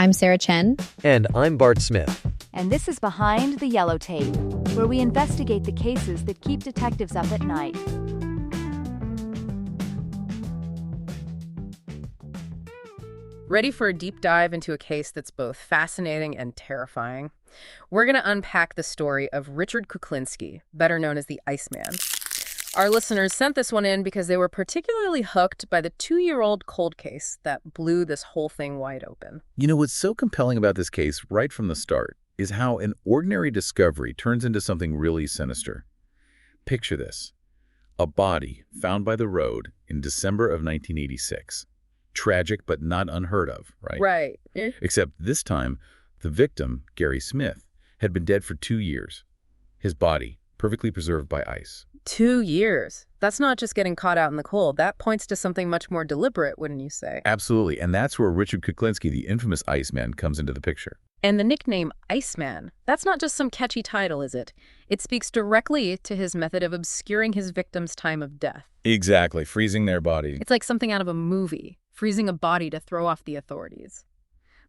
I'm Sara Chen. And I'm Bart Smith. And this is Behind the Yellow Tape, where we investigate the cases that keep detectives up at night. Ready for a deep dive into a case that's both fascinating and terrifying? We're going to unpack the story of Richard Kuklinski, better known as the Iceman. Our listeners sent this one in because they were particularly hooked by the 2-year-old cold case that blew this whole thing wide open. You know, what's so compelling about this case right from the start is how an ordinary discovery turns into something really sinister. Picture this. A body found by the road in December of 1986. Tragic, but not unheard of, right? Right. Except this time, the victim, Gary Smith, had been dead for 2 years. His body, perfectly preserved by ice. 2 years. That's not just getting caught out in the cold. That points to something much more deliberate, wouldn't you say? Absolutely, and that's where Richard Kuklinski, the infamous Iceman, comes into the picture. And the nickname Iceman, that's not just some catchy title, is it? It speaks directly to his method of obscuring his victim's time of death. Exactly, freezing their body. It's like something out of a movie, freezing a body to throw off the authorities.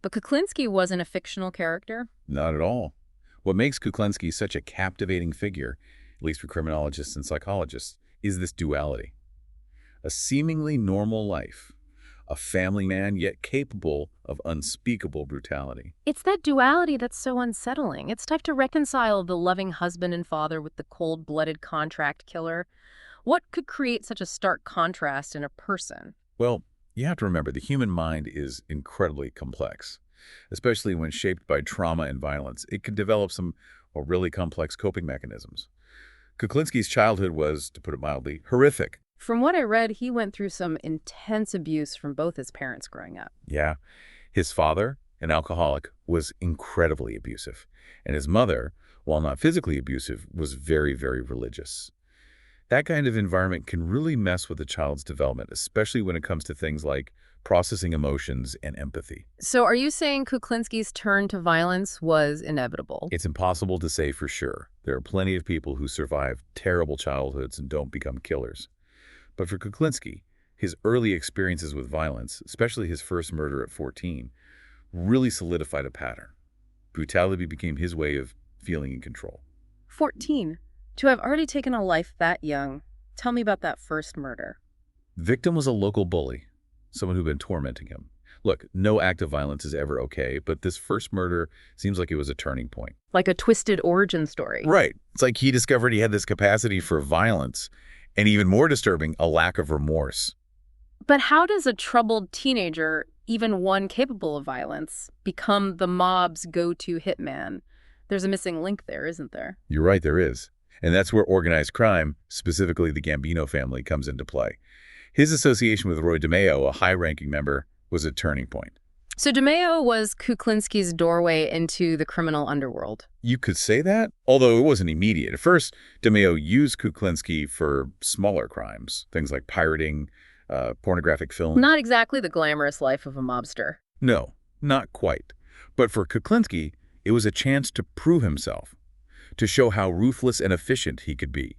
But Kuklinski wasn't a fictional character. Not at all. What makes Kuklinski such a captivating figure, at least for criminologists and psychologists, is this duality. A seemingly normal life, a family man yet capable of unspeakable brutality. It's that duality that's so unsettling. It's tough to reconcile the loving husband and father with the cold-blooded contract killer. What could create such a stark contrast in a person? Well, you have to remember the human mind is incredibly complex, especially when shaped by trauma and violence. It can develop some really complex coping mechanisms. Kuklinski's childhood was, to put it mildly, horrific. From what I read, he went through some intense abuse from both his parents growing up. Yeah. His father, an alcoholic, was incredibly abusive. And his mother, while not physically abusive, was very, very religious. That kind of environment can really mess with a child's development, especially when it comes to things like processing emotions and empathy. So are you saying Kuklinski's turn to violence was inevitable? It's impossible to say for sure. There are plenty of people who survive terrible childhoods and don't become killers. But for Kuklinski, his early experiences with violence, especially his first murder at 14, really solidified a pattern. Brutality became his way of feeling in control. 14. To have already taken a life that young. Tell me about that first murder. The victim was a local bully, someone who'd been tormenting him. Look, no act of violence is ever okay, but this first murder seems like it was a turning point. Like a twisted origin story. Right. It's like he discovered he had this capacity for violence, and even more disturbing, a lack of remorse. But how does a troubled teenager, even one capable of violence, become the mob's go-to hitman? There's a missing link there, isn't there? You're right, there is. And that's where organized crime, specifically the Gambino family, comes into play. His association with Roy DeMeo, a high-ranking member, was a turning point. So DeMeo was Kuklinski's doorway into the criminal underworld. You could say that, although it wasn't immediate. At first, DeMeo used Kuklinski for smaller crimes, things like pirating, pornographic film. Not exactly the glamorous life of a mobster. No, not quite. But for Kuklinski, it was a chance to prove himself, to show how ruthless and efficient he could be.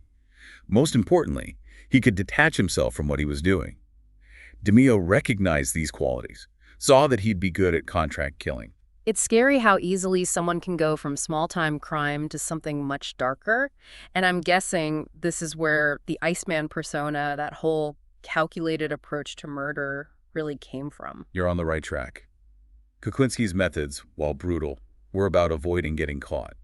Most importantly, he could detach himself from what he was doing. DeMeo recognized these qualities, saw that he'd be good at contract killing. It's scary how easily someone can go from small-time crime to something much darker. And I'm guessing this is where the Iceman persona, that whole calculated approach to murder, really came from. You're on the right track. Kuklinski's methods, while brutal, were about avoiding getting caught.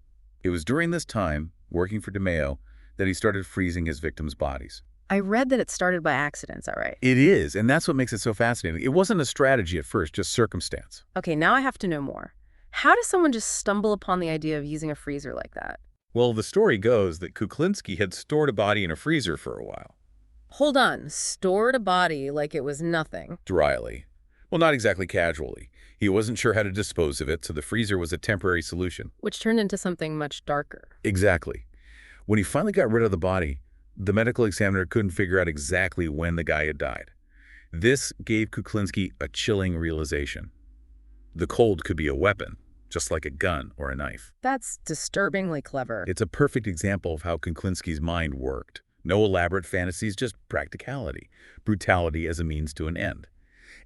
It was during this time, working for DeMeo, that he started freezing his victims' bodies. I read that it started by accident, is that right? It is, and that's what makes it so fascinating. It wasn't a strategy at first, just circumstance. Okay, now I have to know more. How does someone just stumble upon the idea of using a freezer like that? Well, the story goes that Kuklinski had stored a body in a freezer for a while. Hold on, stored a body like it was nothing. Dryly. Well, not exactly casually. He wasn't sure how to dispose of it, so the freezer was a temporary solution. Which turned into something much darker. Exactly. When he finally got rid of the body, the medical examiner couldn't figure out exactly when the guy had died. This gave Kuklinski a chilling realization. The cold could be a weapon, just like a gun or a knife. That's disturbingly clever. It's a perfect example of how Kuklinski's mind worked. No elaborate fantasies, just practicality. Brutality as a means to an end.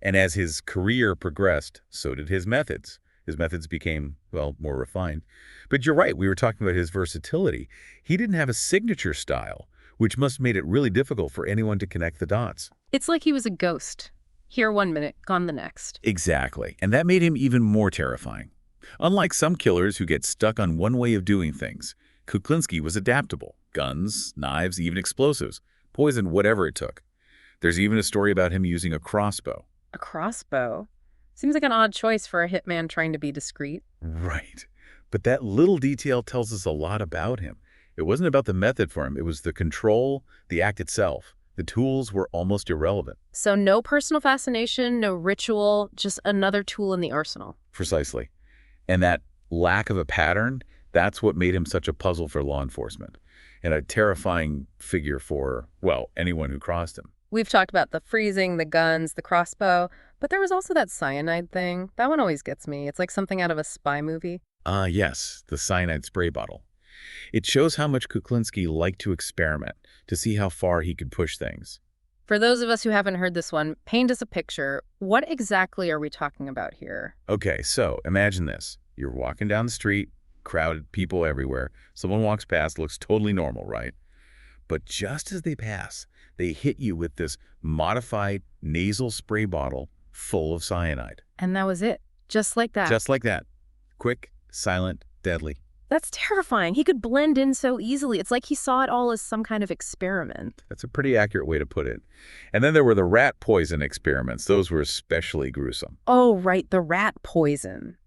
And as his career progressed, so did his methods. His methods became, well, more refined. But you're right, we were talking about his versatility. He didn't have a signature style, which must have made it really difficult for anyone to connect the dots. It's like he was a ghost. Here 1 minute, gone the next. Exactly, and that made him even more terrifying. Unlike some killers who get stuck on one way of doing things, Kuklinski was adaptable. Guns, knives, even explosives. Poison, whatever it took. There's even a story about him using a crossbow. A crossbow? Seems like an odd choice for a hitman trying to be discreet. Right. But that little detail tells us a lot about him. It wasn't about the method for him. It was the control, the act itself. The tools were almost irrelevant. So no personal fascination, no ritual, just another tool in the arsenal. Precisely. And that lack of a pattern, that's what made him such a puzzle for law enforcement. And a terrifying figure for, well, anyone who crossed him. We've talked about the freezing, the guns, the crossbow, but there was also that cyanide thing. That one always gets me. It's like something out of a spy movie. Yes, the cyanide spray bottle. It shows how much Kuklinski liked to experiment, to see how far he could push things. For those of us who haven't heard this one, paint us a picture. What exactly are we talking about here? Okay, so imagine this. You're walking down the street, crowded, people everywhere. Someone walks past, looks totally normal, right? But just as they pass, they hit you with this modified nasal spray bottle full of cyanide. And that was it. Just like that. Just like that. Quick, silent, deadly. That's terrifying. He could blend in so easily. It's like he saw it all as some kind of experiment. That's a pretty accurate way to put it. And then there were the rat poison experiments. Those were especially gruesome. Oh, right, the rat poison.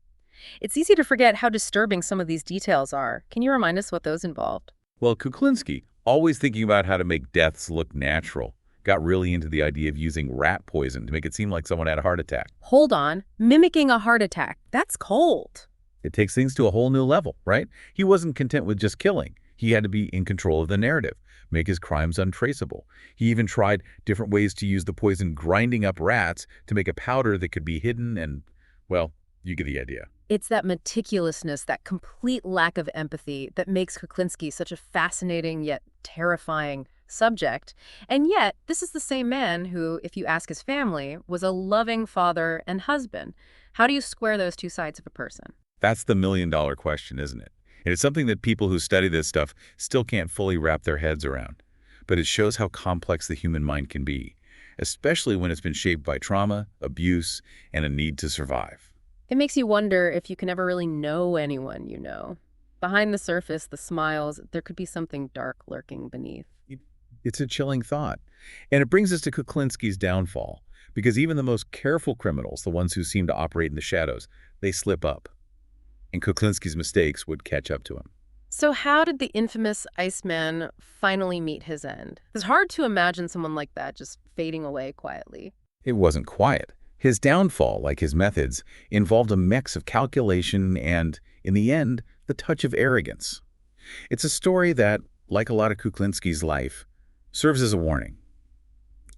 It's easy to forget how disturbing some of these details are. Can you remind us what those involved? Well, Kuklinski, always thinking about how to make deaths look natural, got really into the idea of using rat poison to make it seem like someone had a heart attack. Hold on. Mimicking a heart attack. That's cold. It takes things to a whole new level, right? He wasn't content with just killing. He had to be in control of the narrative, make his crimes untraceable. He even tried different ways to use the poison grinding up rats to make a powder that could be hidden and, well, you get the idea. It's that meticulousness, that complete lack of empathy that makes Kuklinski such a fascinating yet terrifying subject. And yet, this is the same man who, if you ask his family, was a loving father and husband. How do you square those two sides of a person? That's the million-dollar question, isn't it? And it's something that people who study this stuff still can't fully wrap their heads around. But it shows how complex the human mind can be, especially when it's been shaped by trauma, abuse, and a need to survive. It makes you wonder if you can ever really know anyone you know. Behind the surface, the smiles, there could be something dark lurking beneath. It's a chilling thought. And it brings us to Kuklinski's downfall, because even the most careful criminals, the ones who seem to operate in the shadows, they slip up. And Kuklinski's mistakes would catch up to him. So how did the infamous Iceman finally meet his end? It's hard to imagine someone like that just fading away quietly. It wasn't quiet. His downfall, like his methods, involved a mix of calculation and, in the end, the touch of arrogance. It's a story that, like a lot of Kuklinski's life, serves as a warning.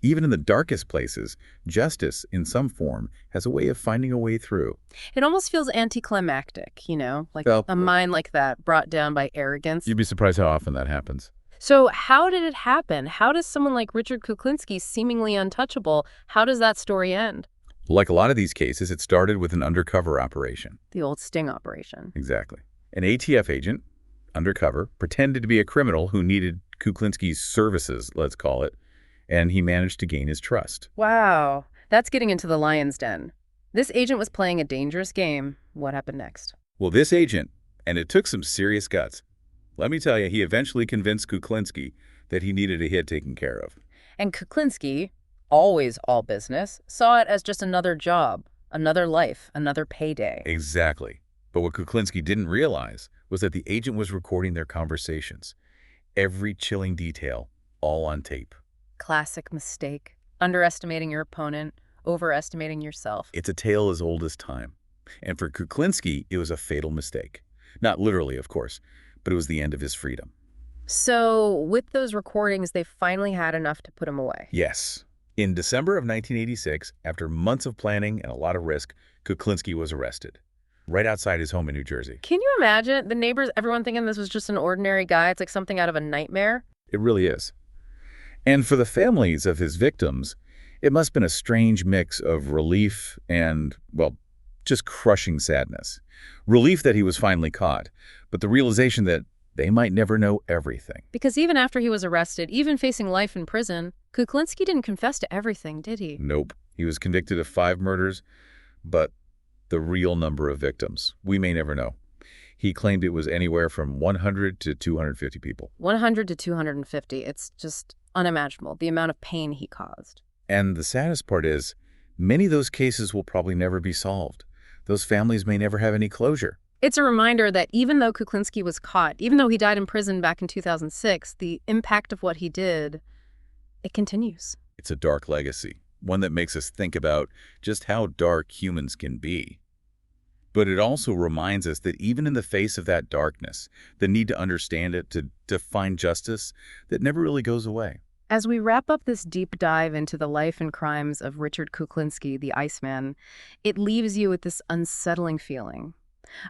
Even in the darkest places, justice, in some form, has a way of finding a way through. It almost feels anticlimactic, you know, like Well, a mind like that brought down by arrogance. You'd be surprised how often that happens. So how did it happen? How does someone like Richard Kuklinski, seemingly untouchable, how does that story end? Like a lot of these cases, it started with an undercover operation. The old sting operation. Exactly. An ATF agent, undercover, pretended to be a criminal who needed Kuklinski's services, let's call it, and he managed to gain his trust. Wow, that's getting into the lion's den. This agent was playing a dangerous game. What happened next? Well, this agent, and it took some serious guts, let me tell you, he eventually convinced Kuklinski that he needed a hit taken care of. And Kuklinski, always all business, saw it as just another job, another life, another payday. Exactly. But what Kuklinski didn't realize was that the agent was recording their conversations. Every chilling detail, all on tape. Classic mistake. Underestimating your opponent, overestimating yourself. It's a tale as old as time. And for Kuklinski, it was a fatal mistake. Not literally, of course, but it was the end of his freedom. So with those recordings, they finally had enough to put him away. Yes. In December of 1986, after months of planning and a lot of risk, Kuklinski was arrested, right outside his home in New Jersey. Can you imagine the neighbors, everyone thinking this was just an ordinary guy? It's like something out of a nightmare. It really is. And for the families of his victims, it must have been a strange mix of relief and, well, just crushing sadness. Relief that he was finally caught, but the realization that they might never know everything. Because even after he was arrested, even facing life in prison, Kuklinski didn't confess to everything, did he? Nope. He was convicted of 5 murders, but the real number of victims, we may never know. He claimed it was anywhere from 100 to 250 people. 100 to 250. It's just unimaginable, the amount of pain he caused. And the saddest part is, many of those cases will probably never be solved. Those families may never have any closure. It's a reminder that even though Kuklinski was caught, even though he died in prison back in 2006, the impact of what he did, it continues. It's a dark legacy, one that makes us think about just how dark humans can be. But it also reminds us that even in the face of that darkness, the need to understand it, to find justice, that never really goes away. As we wrap up this deep dive into the life and crimes of Richard Kuklinski, the Iceman, it leaves you with this unsettling feeling.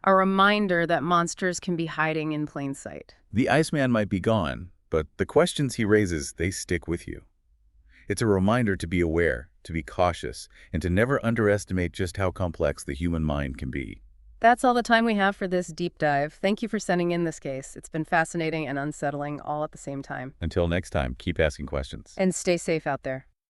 A reminder that monsters can be hiding in plain sight. The Iceman might be gone, but the questions he raises, they stick with you. It's a reminder to be aware, to be cautious, and to never underestimate just how complex the human mind can be. That's all the time we have for this deep dive. Thank you for sending in this case. It's been fascinating and unsettling all at the same time. Until next time, keep asking questions. And stay safe out there.